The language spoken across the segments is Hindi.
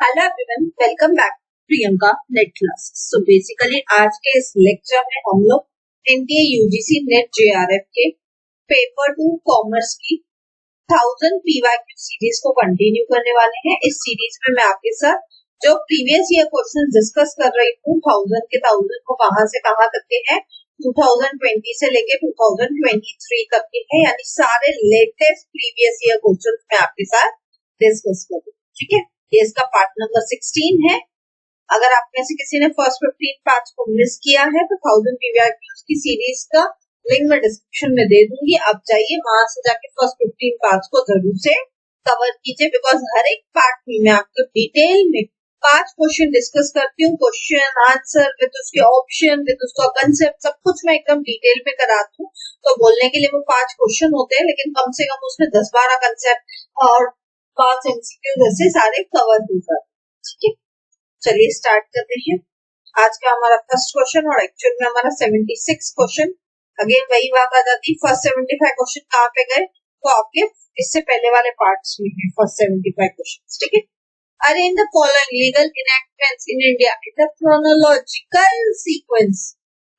Hello everyone, welcome back Priyanka net classes. So basically आज के इस लेक्चर में हम लोग एनटीए यूजीसी नेट जेआरएफ के पेपर 2 कॉमर्स की 1000 पीवाईक्यू सीरीज को कंटिन्यू करने वाले हैं। इस सीरीज में मैं आपके साथ जो प्रीवियस ईयर क्वेश्चन डिस्कस कर रही हूँ 1000 के 1000 को कहाँ से कहाँ तक के हैं, 2020 से लेके 2023 तक के हैं, यानी सारे लेटेस्ट प्रीवियस ईयर क्वेश्चन मैं आपके साथ डिस्कस कर रही हूँ। ठीक है, ये इसका पार्ट नंबर 16 है। अगर आप में से किसी ने फर्स्ट 15 पार्ट्स को मिस किया है तो 1000 पीवाईक्यूज की सीरीज का लिंक मैं डिस्क्रिप्शन में दे दूंगी, आप जाइए वहां से जाके फर्स्ट 15 पार्ट्स को जरूर से कवर कीजिए, बिकॉज हर एक पार्ट में मैं आपको डिटेल में 5 क्वेश्चन डिस्कस करती हूँ। क्वेश्चन आंसर विद उसके ऑप्शन विद उसका कंसेप्ट सब कुछ मैं एकदम डिटेल में कराती हूँ। तो बोलने के लिए वो 5 क्वेश्चन होते हैं, लेकिन कम से कम उसमें 10-12 कंसेप्ट और 5 एमसीक्यू जैसे सारे कवर हो जाते हैं। ठीक है, चलिए स्टार्ट करते हैं। आज का हमारा फर्स्ट क्वेश्चन और एक्चुअल में हमारा 76 क्वेश्चन। अगेन वही बात आ जाती, फर्स्ट 75 क्वेश्चन कहाँ पे गए, तो आपके इससे पहले वाले पार्ट्स में है फर्स्ट 75 क्वेश्चन। ठीक है, arrange the following legal enactments in India in the chronological sequence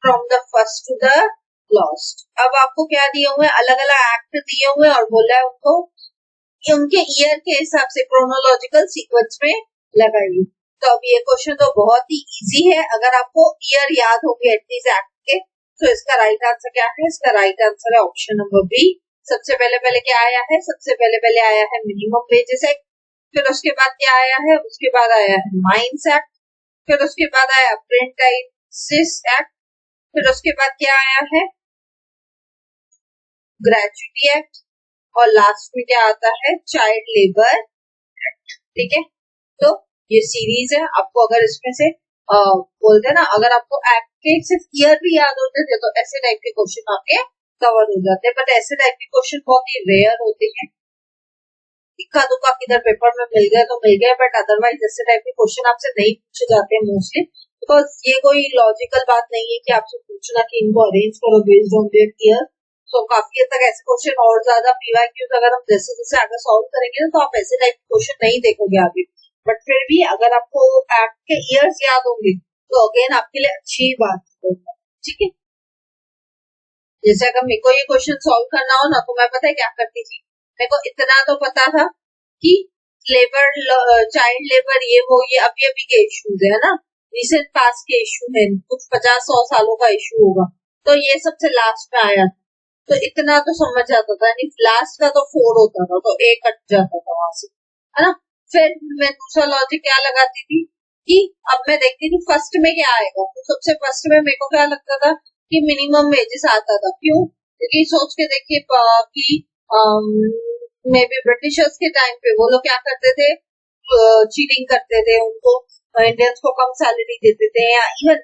from the first to the last। अब आपको क्या दिए हुए, अलग अलग एक्ट दिए हुए और बोला है उनको उनके ईयर के हिसाब से क्रोनोलॉजिकल सीक्वेंस में लगाइए। तो अब ये क्वेश्चन तो बहुत ही इजी है, अगर आपको ईयर याद होगी एटलीस्ट एक्ट के, तो इसका राइट आंसर क्या है, इसका राइट आंसर है ऑप्शन नंबर बी। सबसे पहले क्या आया है, सबसे पहले आया है मिनिमम वेजेस एक्ट, फिर उसके बाद क्या आया है, उसके बाद आया है माइंस एक्ट, फिर उसके बाद आया अप्रेंटिस एक्ट, फिर उसके बाद क्या आया है ग्रेजुएटी एक्ट, और लास्ट में क्या आता है चाइल्ड लेबर एक्ट। ठीक है, तो ये सीरीज है। आपको अगर इसमें से बोलते हैं ना, अगर आपको एक्ट के सिर्फ ईयर भी याद होते थे तो ऐसे टाइप के क्वेश्चन आपके कवर हो जाते हैं, बट ऐसे टाइप के क्वेश्चन बहुत ही रेयर होते हैं। इक्का दुक्का किधर पेपर में मिल गए तो मिल गए, बट अदरवाइज ऐसे टाइप के क्वेश्चन आपसे नहीं पूछे जाते हैं मोस्टली, बिकॉज ये कोई लॉजिकल बात नहीं है कि आपसे पूछना कि इनको अरेंज करो बेस्ड ऑन देयर ईयर। तो काफी हद तक ऐसे क्वेश्चन और ज्यादा पीवाईक्यूज अगर हम जैसे जैसे आगे सॉल्व करेंगे तो आप ऐसे टाइप के क्वेश्चन नहीं देखोगे आगे, बट फिर भी अगर आपको एक्ट के ईयर्स याद होंगे तो अगेन आपके लिए अच्छी बात होगी। ठीक है, जैसे अगर मेरे को ये क्वेश्चन सॉल्व करना हो ना, तो मैं पता है क्या करती थी, मेरे को इतना तो पता था कि लेबर चाइल्ड लेबर ये वो ये अभी अभी के इश्यूज है ना, रिसेंट पास के इश्यू है, कुछ 50-100 सालों का इश्यू होगा, तो ये सबसे लास्ट में आया, तो इतना तो समझ आता था, यानी लास्ट का तो 4 होता था, तो 1 कट जाता था वहां से, है ना। फिर मैं दूसरा लॉजिक क्या लगाती थी कि अब मैं देखती थी फर्स्ट में क्या आएगा, तो सबसे फर्स्ट में मेरे को क्या लगता था कि मिनिमम वेजेस आता था। क्यों, क्योंकि सोच के देखिए कि मे बी ब्रिटिशर्स के टाइम पे वो लोग क्या करते थे, चीटिंग करते थे, उनको इंडियंस को कम सैलरी देते थे, या इवन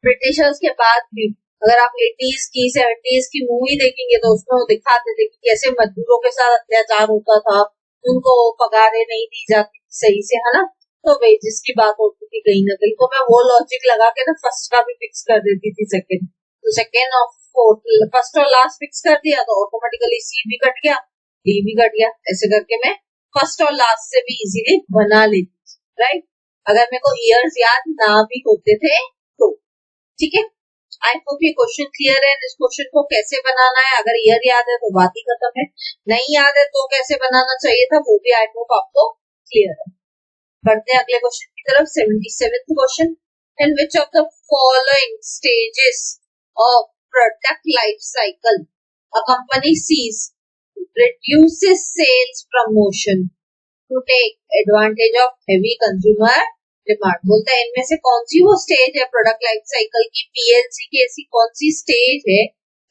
ब्रिटिशर्स के बाद भी अगर आप 80s की 70s की मूवी देखेंगे तो उसमें वो दिखाते थे कि कैसे मजदूरों के साथ अत्याचार होता था, उनको पगारें नहीं दी जाती सही से, है ना, तो वेजेस की बात होती थी कहीं ना कहीं। तो मैं वो लॉजिक लगा के ना फर्स्ट का भी फिक्स कर देती थी सेकंड, तो सेकंड और फोर्थ, फर्स्ट और लास्ट फिक्स कर दिया तो ऑटोमेटिकली सी भी कट गया, डी भी कट गया, ऐसे करके मैं फर्स्ट और लास्ट से भी इजीली बना लेती थी, राइट, अगर मेरे को ईयर्स याद ना भी होते थे तो। ठीक है, आई होप ये क्वेश्चन क्लियर है। इस क्वेश्चन को कैसे बनाना है, अगर ईयर याद है तो बात ही खत्म है, नहीं याद है तो कैसे बनाना चाहिए था वो भी आई होप आपको क्लियर है। बढ़ते हैं अगले क्वेश्चन की तरफ, 77th question. In which of the following stages of product life cycle a company cease reduces sales promotion to take advantage of heavy consumer demand. बोलता है इनमें से कौन सी वो स्टेज है प्रोडक्ट लाइफ साइकिल की, पीएलसी की ऐसी कौन सी स्टेज है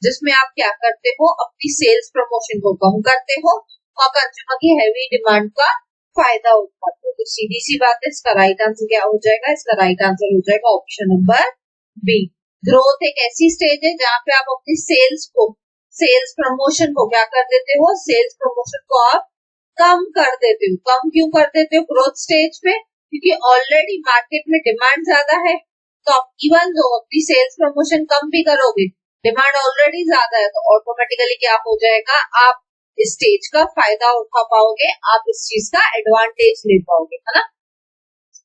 जिसमें आप क्या करते हो, अपनी सेल्स प्रमोशन को कम करते हो और कंज्यूमर की हैवी डिमांड का फायदा उठाते हो। तो सीधी सी बात है, इसका राइट आंसर क्या हो जाएगा, इसका राइट आंसर हो जाएगा ऑप्शन नंबर बी। ग्रोथ एक ऐसी स्टेज है जहाँ पे आप अपनी सेल्स प्रमोशन को क्या कर देते हो, सेल्स प्रमोशन को आप कम कर देते हो। कम क्यों कर देते हो ग्रोथ स्टेज में, क्योंकि ऑलरेडी मार्केट में डिमांड ज्यादा है, तो आप इवन जो अपनी सेल्स प्रमोशन कम भी करोगे, डिमांड ऑलरेडी ज्यादा है, तो ऑटोमेटिकली क्या हो जाएगा, आप इस स्टेज का फायदा उठा पाओगे, आप इस चीज का एडवांटेज ले पाओगे, है ना।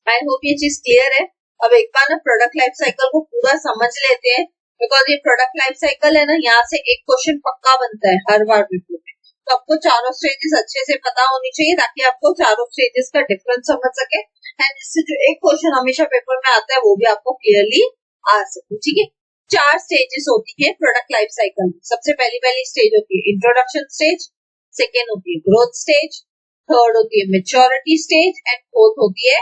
आई होप ये चीज क्लियर है। अब एक बार ना प्रोडक्ट लाइफ साइकिल को पूरा समझ लेते हैं, बिकॉज ये प्रोडक्ट लाइफ साइकिल है ना, यहाँ से एक क्वेश्चन पक्का बनता है हर बार पेपर में। तो आपको चारों स्टेजेस अच्छे से पता होनी चाहिए ताकि आपको चारों स्टेजेस का डिफरेंस समझ सके, एंड इससे जो एक क्वेश्चन हमेशा पेपर में आता है वो भी आपको क्लियरली आ सके। ठीक है, 4 स्टेजेस होती है प्रोडक्ट लाइफ साइकिल में। सबसे पहली स्टेज होती है इंट्रोडक्शन स्टेज, सेकेंड होती है ग्रोथ स्टेज, थर्ड होती है मेच्योरिटी स्टेज, एंड फोर्थ होती है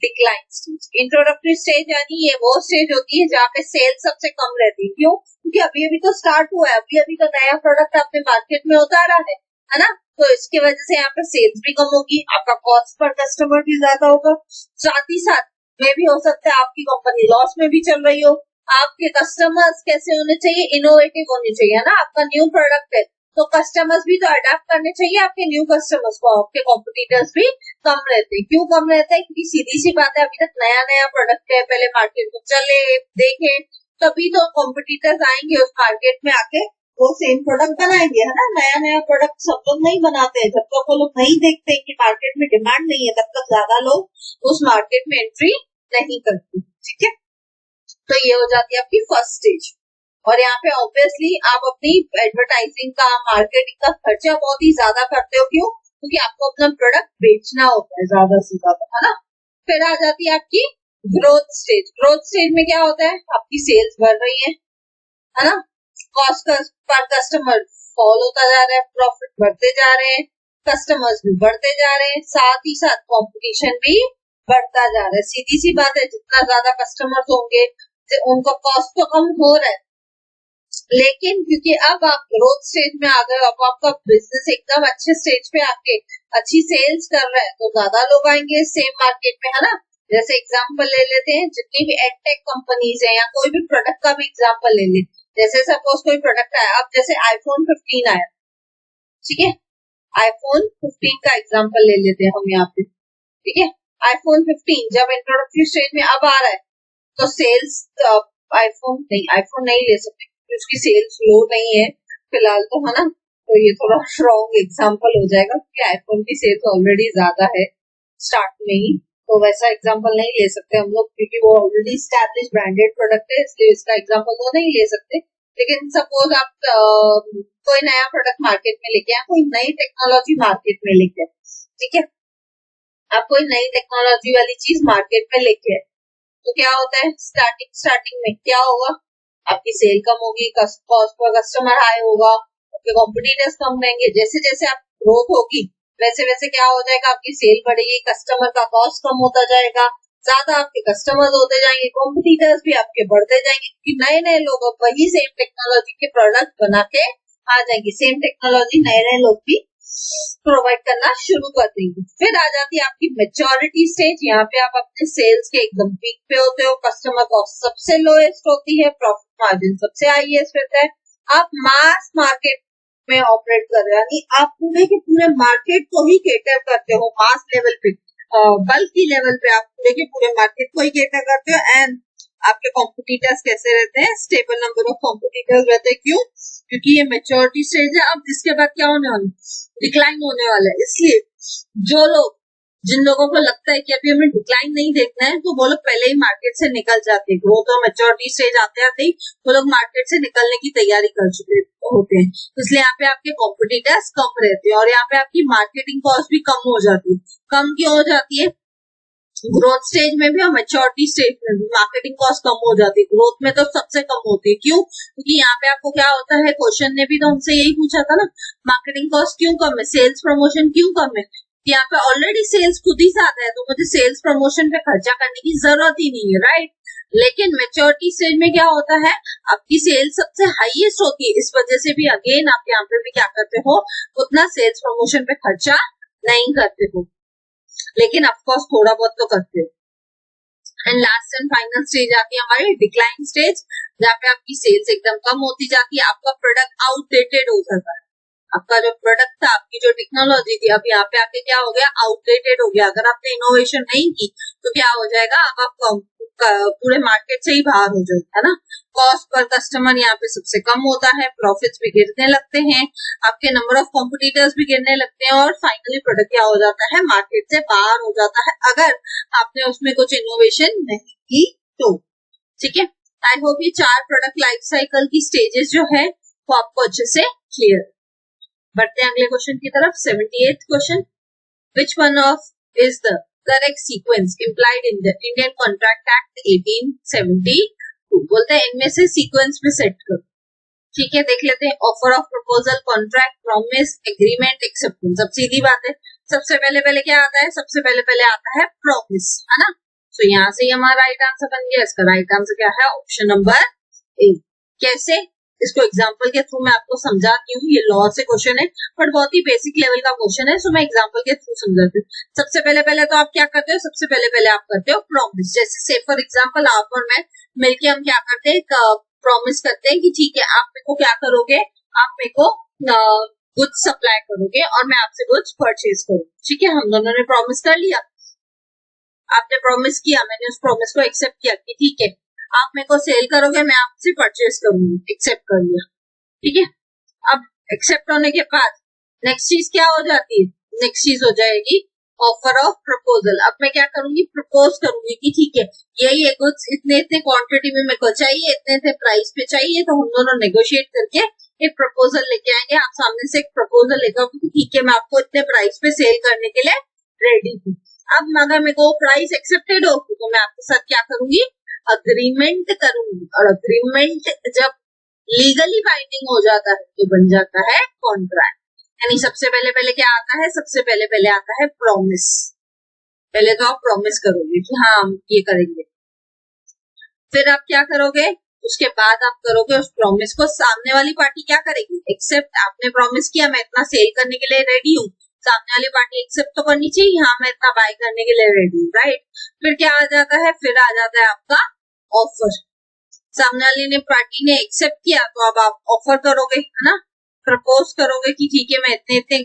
डिक्लाइन स्टेज। इंट्रोडक्टरी स्टेज यानी ये वो स्टेज होती है जहाँ पे सेल्स सबसे कम रहती है। क्यों? क्योंकि अभी अभी तो स्टार्ट हुआ है, अभी अभी तो नया प्रोडक्ट आपने मार्केट में उतारा है ना, तो इसकी वजह से यहाँ पे सेल्स भी कम होगी, आपका कॉस्ट पर कस्टमर भी ज्यादा होगा, साथ ही साथ में भी हो सकता है आपकी कंपनी लॉस में भी चल रही हो। आपके कस्टमर्स कैसे होने चाहिए? इनोवेटिव होने चाहिए, है ना। आपका न्यू प्रोडक्ट है तो कस्टमर्स भी तो अडेप्ट करने चाहिए आपके न्यू कस्टमर्स को। आपके कॉम्पिटिटर्स भी कम रहते हैं। क्यों कम रहते हैं? क्योंकि सीधी सी बात है, अभी तक नया नया प्रोडक्ट है, पहले मार्केट में चले देखे, तभी तो कॉम्पिटिटर्स आएंगे उस मार्केट में आके वो सेम प्रोडक्ट बनाएंगे, है ना। नया नया प्रोडक्ट सब लोग नहीं बनाते, जब तक वो लोग नहीं देखते कि मार्केट में डिमांड नहीं है तब तक ज्यादा लोग उस मार्केट में एंट्री नहीं करते। ठीक है, तो ये हो जाती है आपकी फर्स्ट स्टेज। और यहाँ पे ऑब्वियसली आप अपनी एडवर्टाइजिंग का, मार्केटिंग का खर्चा बहुत ही ज्यादा करते हो। क्यों? क्योंकि आपको अपना प्रोडक्ट बेचना होता है ज्यादा से ज्यादा, है ना। फिर आ जाती है आपकी ग्रोथ स्टेज। ग्रोथ स्टेज में क्या होता है? आपकी सेल्स बढ़ रही है ना, कॉस्ट पर कस्टमर फॉल होता जा रहा है, प्रॉफिट बढ़ते जा रहे हैं, कस्टमर्स भी बढ़ते जा रहे हैं, साथ ही साथ कंपटीशन भी बढ़ता जा रहा है। सीधी सी बात है, जितना ज्यादा कस्टमर्स होंगे उनका कॉस्ट तो कम हो रहा है, लेकिन क्योंकि अब आप ग्रोथ स्टेज में आ गए, अब आपका बिजनेस एकदम अच्छे स्टेज पे आपके अच्छी सेल्स कर रहा है, तो ज्यादा लोग आएंगे सेम मार्केट में, है ना। जैसे एग्जांपल ले लेते हैं, जितनी भी एडटेक कंपनीज है या कोई भी प्रोडक्ट का भी एग्जांपल ले लेते, जैसे सपोज कोई प्रोडक्ट आया, अब जैसे आईफोन 15 आया, ठीक है, आईफोन 15 का एग्जांपल ले लेते हैं हम यहाँ पे। ठीक है, आईफोन 15 जब इंट्रोडक्टरी स्टेज में अब आ रहा है तो सेल्स आईफोन नहीं ले सकते, उसकी सेल्स लो नहीं है फिलहाल तो, है ना। तो ये थोड़ा रॉन्ग एग्जांपल हो जाएगा क्योंकि आईफोन की सेल्स ऑलरेडी ज्यादा है स्टार्ट में ही, तो वैसा एग्जांपल नहीं ले सकते हम लोग क्योंकि वो ऑलरेडी स्टैब्लिश ब्रांडेड प्रोडक्ट है, इसलिए इसका एग्जांपल तो नहीं ले सकते। लेकिन सपोज आप कोई नया प्रोडक्ट मार्केट में लेके आए, कोई नई टेक्नोलॉजी मार्केट में लेके आए, ठीक है, आप कोई नई टेक्नोलॉजी वाली चीज मार्केट में लेके आए, तो क्या होता है, स्टार्टिंग में क्या होगा, आपकी सेल कम होगी, कॉस्ट पर कस्टमर हाई होगा, आपके कॉम्पिटिटर्स कम रहेंगे। जैसे जैसे आप ग्रोथ होगी वैसे वैसे क्या हो जाएगा, आपकी सेल बढ़ेगी, कस्टमर का कॉस्ट कम होता जाएगा, ज्यादा आपके कस्टमर्स होते जाएंगे, कॉम्पिटिटर्स भी आपके बढ़ते जाएंगे क्योंकि नए नए लोग अब वही सेम टेक्नोलॉजी के प्रोडक्ट बना के आ जाएंगे, सेम टेक्नोलॉजी नए नए लोग भी प्रोवाइड करना शुरू कर देंगे। फिर आ जाती है आपकी मेच्योरिटी स्टेज। यहाँ पे आप अपने सेल्स के एकदम पीक पे होते हो, कस्टमर कॉस्ट सबसे लोएस्ट होती है, प्रॉफिट मार्जिन सबसे हाईएस्ट रहता है, आप मास मार्केट में ऑपरेट कर रहे हो, यानी आप पूरे के पूरे मार्केट को ही केटर करते हो, मास लेवल पे, बल्कि लेवल पे आप पूरे के पूरे मार्केट को ही केटर करते हो। एंड आपके कॉम्पिटिटर्स कैसे रहते हैं? स्टेबल नंबर ऑफ कॉम्पिटिटर्स रहते हैं। क्यों? क्योंकि ये मेच्योरिटी स्टेज है। अब इसके बाद क्या होने वाला है? डिक्लाइन होने वाला है। इसलिए जो लोग, जिन लोगों को लगता है कि अभी हमें डिक्लाइन नहीं देखना है, तो वो लोग पहले ही मार्केट से निकल जाते हैं। ग्रोथ और मेच्योरिटी स्टेज आते आते ही वो लोग मार्केट से निकलने की तैयारी कर चुके होते हैं, इसलिए यहाँ पे आपके कॉम्पिटिटर्स कम रहते हैं और यहाँ पे आपकी मार्केटिंग कॉस्ट भी कम हो जाती है। कम क्यों हो जाती है? ग्रोथ स्टेज में भी और मेच्योरिटी स्टेज में भी मार्केटिंग कॉस्ट कम हो जाती है। ग्रोथ में तो सबसे कम होती है। क्यों? क्योंकि यहाँ पे आपको क्या होता है, क्वेश्चन ने भी तो हमसे यही पूछा था ना, मार्केटिंग कॉस्ट क्यों कम है, सेल्स प्रमोशन क्यों कम है? यहाँ पे ऑलरेडी सेल्स खुद ही ज्यादा है, तो मुझे सेल्स प्रमोशन पे खर्चा करने की जरूरत ही नहीं है, राइट। लेकिन मेच्योरिटी स्टेज में क्या होता है, आपकी सेल्स सबसे हाईएस्ट होती है, इस वजह से भी अगेन आप यहाँ पे भी क्या करते हो, उतना सेल्स प्रमोशन पे खर्चा नहीं करते हो, लेकिन ऑफकोर्स थोड़ा बहुत तो करते हो। And last and final stage आती है हमारी डिक्लाइन स्टेज, जहाँ पे आपकी सेल्स एकदम कम होती जाती है, आपका प्रोडक्ट आउटडेटेड हो जाता है, आपका जो प्रोडक्ट था, आपकी जो टेक्नोलॉजी थी, अब यहाँ पे आके क्या हो गया, आउटडेटेड हो गया। अगर आपने इनोवेशन नहीं की तो क्या हो जाएगा, अब आप पूरे मार्केट से ही बाहर हो जाए, है ना। कॉस्ट पर कस्टमर यहाँ पे सबसे कम होता है, प्रॉफिट्स भी गिरने लगते हैं, आपके नंबर ऑफ कॉम्पिटिटर्स भी गिरने लगते हैं और फाइनली प्रोडक्ट क्या हो जाता है, मार्केट से बाहर हो जाता है अगर आपने उसमें कुछ इनोवेशन नहीं की तो। ठीक है, आई होप ये 4 प्रोडक्ट लाइफ साइकिल की स्टेजेस जो है वो आपको अच्छे से क्लियर। बढ़ते हैं अगले क्वेश्चन की तरफ। 78th question, which one of is the correct sequence implied in the Indian contract act 1872। बोलते हैं इनमें से सीक्वेंस में सेट करो। ठीक है, देख लेते हैं। Offer of proposal, contract, promise, agreement, acceptance. अब सीधी बात है, सबसे पहले क्या आता है, सबसे पहले आता है प्रॉमिस, है ना। तो यहाँ से हमारा राइट आंसर बन गया। इसका राइट आंसर क्या है, ऑप्शन नंबर ए। कैसे, इसको एग्जांपल के थ्रू मैं आपको समझाती हूँ। ये लॉ से क्वेश्चन है बट बहुत ही बेसिक लेवल का क्वेश्चन है, सो मैं एग्जांपल के थ्रू समझाती हूँ। सबसे पहले तो आप क्या करते हो, सबसे पहले आप करते हो प्रॉमिस। जैसे से फॉर एग्जांपल आप और मैं मिलके हम क्या करते हैं, प्रॉमिस करते हैं कि ठीक है आप मेरे को क्या करोगे, आप मेरे को गुड्स सप्लाई करोगे और मैं आपसे गुड्स परचेज करूंगी। ठीक है, हम दोनों ने प्रॉमिस कर लिया, आपने प्रॉमिस किया, मैंने उस प्रॉमिस को एक्सेप्ट किया कि ठीक है आप मेरे को सेल करोगे, मैं आपसे परचेज करूंगी, एक्सेप्ट कर लिया। ठीक है, अब एक्सेप्ट होने के बाद नेक्स्ट चीज क्या हो जाती है, नेक्स्ट चीज हो जाएगी ऑफर ऑफ प्रपोजल। अब मैं क्या करूंगी, प्रपोज करूंगी कि ठीक है यही है गुड्स, इतने क्वांटिटी में मेरे को चाहिए, इतने प्राइस पे चाहिए, तो हम दोनों नेगोशिएट करके एक प्रपोजल लेके आएंगे। आप सामने से एक प्रपोजल लेकर ठीक है मैं आपको इतने प्राइस पे सेल करने के लिए रेडी हूँ। अब अगर मेरे को प्राइस एक्सेप्टेड होगी तो मैं आपके साथ क्या करूंगी, अग्रीमेंट करूंगी, और अग्रीमेंट जब लीगली बाइंडिंग हो जाता है तो बन जाता है कॉन्ट्रैक्ट। यानी सबसे पहले क्या आता है, सबसे पहले आता है प्रॉमिस। पहले तो आप प्रॉमिस करोगे कि हाँ हम ये करेंगे, फिर आप क्या करोगे, उसके बाद आप करोगे उस प्रॉमिस को, सामने वाली पार्टी क्या करेगी, एक्सेप्ट। आपने प्रॉमिस किया मैं इतना सेल करने के लिए रेडी हूँ, सामने वाली पार्टी एक्सेप्ट तो करनी चाहिए, हाँ मैं इतना बाय करने के लिए रेडी हूँ, राइट। फिर क्या आ जाता है, फिर आ जाता है आपका ऑफर। सामने वाली ने पार्टी ने एक्सेप्ट किया तो अब आप ऑफर करोगे, है ना, प्रपोज करोगे कि ठीक है मैं इतने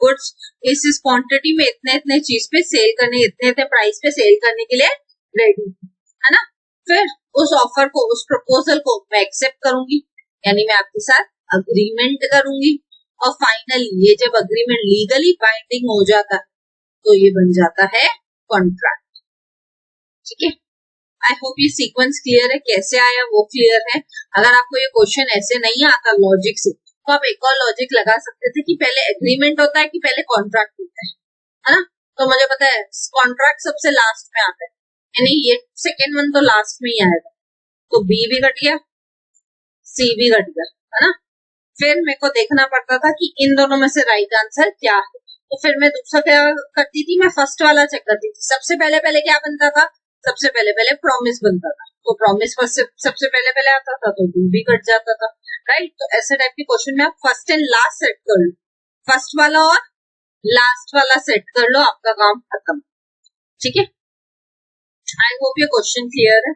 गुड्स इस क्वांटिटी में इतने चीज पे सेल करने, इतने प्राइस पे सेल करने के लिए रेडी हूँ, है ना। फिर उस ऑफर को, उस प्रपोजल को मैं एक्सेप्ट करूंगी, यानी मैं आपके साथ अग्रीमेंट करूंगी, और फाइनली ये जब अग्रीमेंट लीगली बाइंडिंग हो जाता है तो ये बन जाता है कॉन्ट्रैक्ट। ठीक है, आई होप ये सीक्वेंस क्लियर है, कैसे आया वो क्लियर है। अगर आपको ये क्वेश्चन ऐसे नहीं आता लॉजिक से तो आप एक और लॉजिक लगा सकते थे कि पहले एग्रीमेंट होता है कि पहले कॉन्ट्रैक्ट होता है ना। तो मुझे पता है कॉन्ट्रैक्ट सबसे लास्ट में आता है, यानी ये सेकेंड वन तो लास्ट में ही आएगा, तो बी भी घट गया, सी भी घट गया, है ना। फिर मेरे को देखना पड़ता था कि इन दोनों में से राइट आंसर क्या है, तो फिर मैं दूसरा क्या करती थी, मैं फर्स्ट वाला चेक करती थी। सबसे पहले क्या बनता था, सबसे पहले प्रॉमिस बनता था, तो प्रॉमिस सबसे पहले आता था तो बी भी कट जाता था, राइट। तो ऐसे टाइप के क्वेश्चन में आप फर्स्ट एंड लास्ट सेट कर लो, फर्स्ट वाला और लास्ट वाला सेट कर लो, आपका काम खत्म। ठीक है, आई होप ये क्वेश्चन क्लियर है।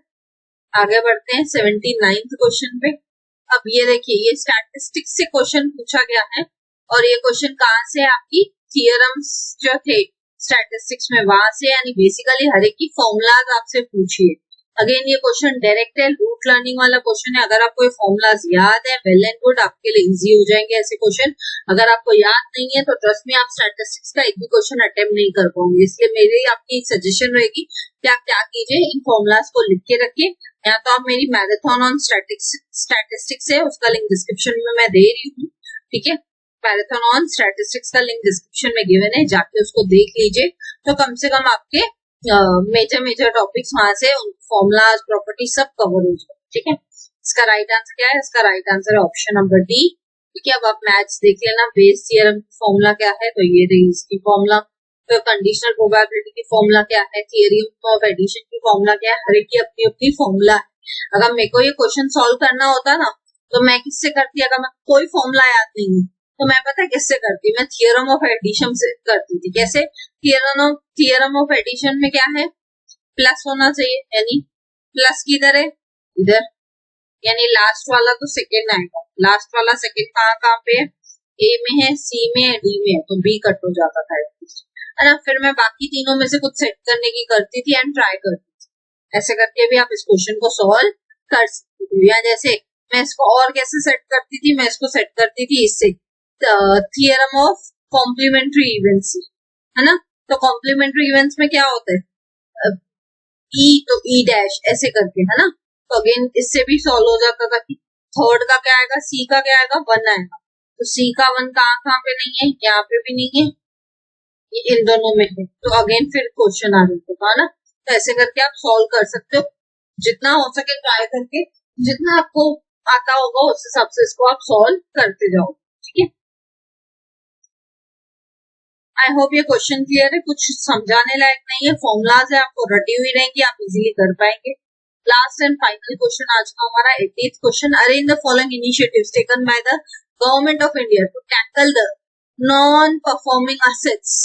आगे बढ़ते हैं 79th क्वेश्चन पे। अब ये देखिए, ये स्टैटिस्टिक्स से क्वेश्चन पूछा गया है, और ये क्वेश्चन कहाँ से, आपकी थियरम्स जो थे स्टैटिस्टिक्स में वहां से, यानी बेसिकली हर एक की फॉर्मूलाज आपसे पूछिए। अगेन ये क्वेश्चन डायरेक्ट है, रूट लर्निंग वाला क्वेश्चन है। अगर आपको ये फॉर्मूलाज याद है, वेल एंड गुड, आपके लिए इजी हो जाएंगे ऐसे क्वेश्चन। अगर आपको याद नहीं है तो ट्रस्ट में आप स्टैटिस्टिक्स का एक भी क्वेश्चन अटेम्प्ट नहीं कर पाओगे। इसलिए मेरी आपकी सजेशन रहेगी कि आप क्या कीजिए, इन फॉर्मूलाज को लिख के रखिए, या तो आप मेरी मैराथन ऑन स्टैटिस्टिक्स है, उसका लिंक डिस्क्रिप्शन में मैं दे रही हूँ। ठीक है, मैराथन ऑन स्टैटिस्टिक्स का लिंक डिस्क्रिप्शन में गिवन है, जाके उसको देख लीजिए, तो कम से कम आपके मेजर टॉपिक्स वहां से फॉर्मूलाज, प्रॉपर्टी सब कवर हो जाए। ठीक है, इसका राइट आंसर क्या है, इसका राइट आंसर है ऑप्शन नंबर डी। ठीक है, अब आप मैथ्स देख लेना, बेस थ्योरम फॉर्मूला क्या है, तो ये रही इसकी फॉर्मूला। तो कंडीशनल प्रोबेबिलिटी की फॉर्मूला क्या है, थियरी ऑफ एडिशन की फॉर्मूला क्या है, हर एक की अपनी अपनी फॉर्मूला है। अगर मेरे को ये क्वेश्चन सॉल्व करना होता ना तो मैं किससे करती, अगर मैं कोई फॉर्मूला याद नहीं है तो मैं पता है किससे करती, मैं थियरम ऑफ एडिशन से करती थी। कैसे, थियरम ऑफ एडिशन में क्या है, प्लस होना चाहिए, यानी प्लस किधर है, इधर, यानी लास्ट वाला तो सेकेंड आएगा, लास्ट वाला सेकेंड कहाँ पे है, ए में है, सी में है, डी में है, तो बी कट हो जाता था, है ना। फिर मैं बाकी तीनों में से कुछ सेट करने की करती थी एंड ट्राई करती थी, ऐसे करके भी आप इस क्वेश्चन को सॉल्व कर सकते हो। या जैसे मैं इसको और कैसे सेट करती थी, मैं इसको सेट करती थी इससे थियरम ऑफ कॉम्प्लीमेंट्री इवेंट्स, है ना। तो कॉम्प्लीमेंट्री इवेंट्स में क्या होता है, ई तो ई डैश ऐसे करके, है ना। तो अगेन इससे भी सॉल्व हो जाता था कि थर्ड का क्या आएगा, सी का क्या आएगा, 1 आएगा। तो सी का 1 कहाँ पे नहीं है, यहाँ पे भी नहीं है, ये इन दोनों में है। तो अगेन फिर क्वेश्चन आ जाता था ना। तो ऐसे करके आप सॉल्व कर सकते हो, जितना हो सके ट्राई करके, जितना आपको आता होगा उस हिसाब से इसको आप सॉल्व करते जाओ, ठीक है। आई होप ये क्वेश्चन क्लियर है, कुछ समझाने लायक नहीं है, फॉर्मूलाज है, आपको रटी हुई रहेंगी, आप इजीली कर पाएंगे। लास्ट एंड फाइनल क्वेश्चन आज का हमारा 18th question, arrange the following initiatives taken by the government of India to tackle the non performing assets.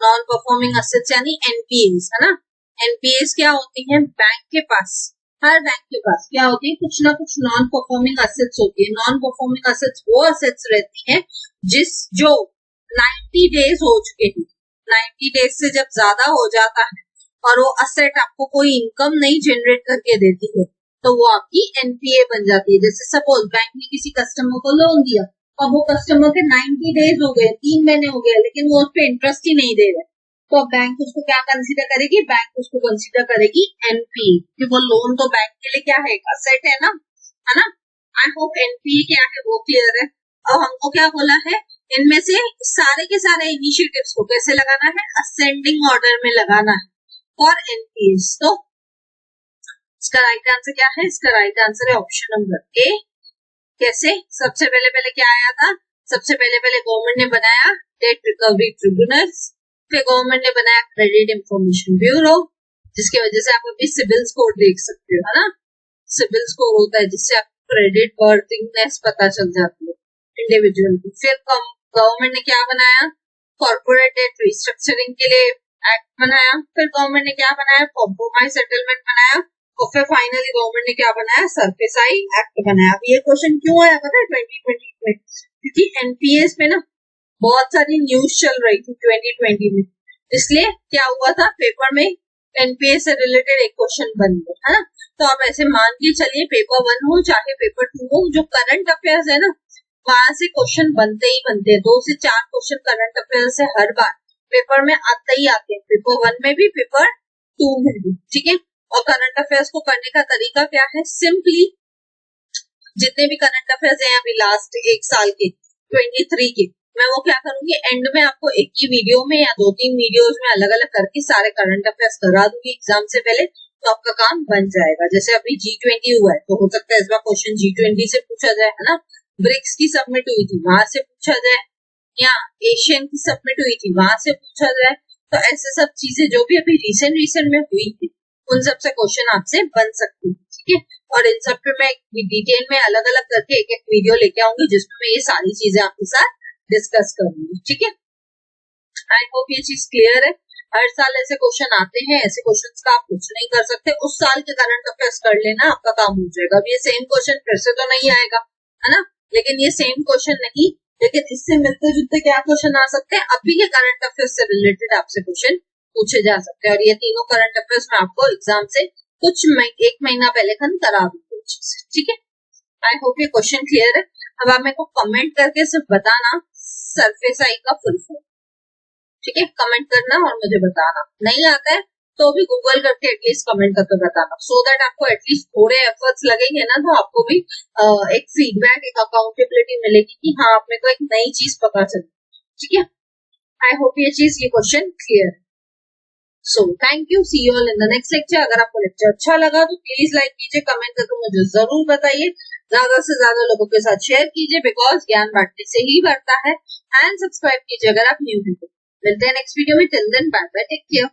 Non performing assets यानी एनपीएस, है ना। एनपीएस क्या होती है, बैंक के पास, हर बैंक के पास क्या होती है, कुछ ना कुछ नॉन परफॉर्मिंग असेट्स होती है। नॉन परफॉर्मिंग असेट्स वो असेट्स रहती हैं जो 90 डेज हो चुके हैं, 90 डेज से जब ज्यादा हो जाता है और वो असेट आपको कोई इनकम नहीं जनरेट करके देती है, तो वो आपकी एनपीए बन जाती है। जैसे सपोज बैंक ने किसी कस्टमर को लोन दिया, अब वो कस्टमर के 90 डेज हो गए, 3 महीने हो गए, लेकिन वो उस पर इंटरेस्ट ही नहीं दे रहे, तो अब बैंक उसको क्या कंसीडर करेगी, बैंक उसको कंसीडर करेगी एनपीए, कि वो लोन तो बैंक के लिए क्या है, एक असेट है ना। आई होप एनपीए क्या है वो क्लियर है। अब हमको क्या बोला है, इनमें से सारे के सारे इनिशिएटिव्स को कैसे लगाना है, असेंडिंग ऑर्डर में लगाना है फॉर एनपीएस। तो इसका राइट आंसर क्या है, इसका राइट आंसर है ऑप्शन नंबर ए। कैसे, सबसे पहले क्या आया था, सबसे पहले गवर्नमेंट ने बनाया डेट रिकवरी ट्रिब्यूनल्स, फिर गवर्नमेंट ने बनाया क्रेडिट इंफॉर्मेशन ब्यूरो, जिसकी वजह से आप अभी सिबिल स्कोर देख सकते हो, है ना। सिबिल स्कोर होता है जिससे आप क्रेडिट वर्थीनेस पता चल जाती है इंडिविजुअल की। फिर गवर्नमेंट ने क्या बनाया, कॉर्पोरेट डेट रिस्ट्रक्चरिंग के लिए एक्ट बनाया। फिर गवर्नमेंट ने क्या बनाया, कॉम्प्रोमाइज सेटलमेंट बनाया। और फिर फाइनली गवर्नमेंट ने क्या बनाया, सरफेसाई एक्ट बनाया। अब ये क्वेश्चन क्यों आया पता है 2020 में, क्योंकि एनपीएस में ना बहुत सारी न्यूज चल रही थी 2020 में, इसलिए क्या हुआ था, पेपर में एनपीएस से रिलेटेड एक क्वेश्चन बन गया, है। तो आप ऐसे मान के चलिए, पेपर 1 हो चाहे पेपर 2 हो, जो करंट अफेयर्स है ना, वहां से क्वेश्चन बनते ही बनते हैं। 2 से 4 क्वेश्चन करंट अफेयर्स से हर बार पेपर में आते ही आते हैं, पेपर 1 में भी, पेपर 2 में भी, ठीक है। और करंट अफेयर्स को करने का तरीका क्या है, सिंपली जितने भी करंट अफेयर्स हैं अभी लास्ट 1 साल के 23 के, मैं वो क्या करूंगी, एंड में आपको एक ही वीडियो में या 2-3 वीडियोस में अलग अलग करके सारे करंट अफेयर्स करा दूंगी एग्जाम से पहले, तो आपका काम बन जाएगा। जैसे अभी G20 हुआ है, तो हो सकता है इस बार क्वेश्चन G20 से पूछा जाए, है ना। ब्रिक्स की सबमिट हुई थी, वहां से पूछा जाए, या एशियन की सबमिट हुई थी, वहां से पूछा जाए। तो ऐसे सब चीजें जो भी अभी रिसेंट में हुई थी, उन सब से क्वेश्चन आपसे बन सकती है, ठीक है। और इन सब पे मैं डिटेल में अलग अलग करके एक वीडियो लेके आऊंगी, जिसमें मैं ये सारी चीजें आपके साथ डिस्कस करूंगी, ठीक है। आई होप ये चीज क्लियर है। हर साल ऐसे क्वेश्चन आते हैं, ऐसे क्वेश्चंस का आप कुछ नहीं कर सकते, उस साल के करंट अफेयर्स कर लेना, आपका काम हो जाएगा। अब ये सेम क्वेश्चन फिर से तो नहीं आएगा, है ना, लेकिन ये सेम क्वेश्चन नहीं, लेकिन इससे मिलते जुलते क्या क्वेश्चन आ सकते हैं, अभी के करंट अफेयर्स से रिलेटेड आपसे क्वेश्चन पूछे जा सकते हैं। और ये तीनों करंट अफेयर्स में आपको एग्जाम से कुछ 1 महीना पहले खन करा दूंगी, ठीक है। आई होप ये क्वेश्चन क्लियर है। अब आप मेरे को कमेंट करके सिर्फ बताना सरफेस आई का फुल फॉर्म, ठीक है। कमेंट करना और मुझे बताना, नहीं आता है तो भी गूगल करके एटलीस्ट कमेंट करके बताना, सो दैट आपको एटलीस्ट थोड़े एफर्ट्स लगेंगे ना, तो आपको भी एक फीडबैक, एक अकाउंटेबिलिटी मिलेगी कि हाँ आप मेरे को एक नई चीज पता चली, ठीक है। आई होप ये क्वेश्चन क्लियर है। So thank you, see you all in the next lecture. अगर आपको लेक्चर अच्छा लगा तो प्लीज लाइक कीजिए, कमेंट करके मुझे जरूर बताइए, ज्यादा से ज्यादा लोगों के साथ शेयर कीजिए, बिकॉज ज्ञान बांटने से ही बढ़ता है। एंड सब्सक्राइब कीजिए अगर आप न्यू हैं। मिलते हैं नेक्स्ट वीडियो में, till then bye bye, take care.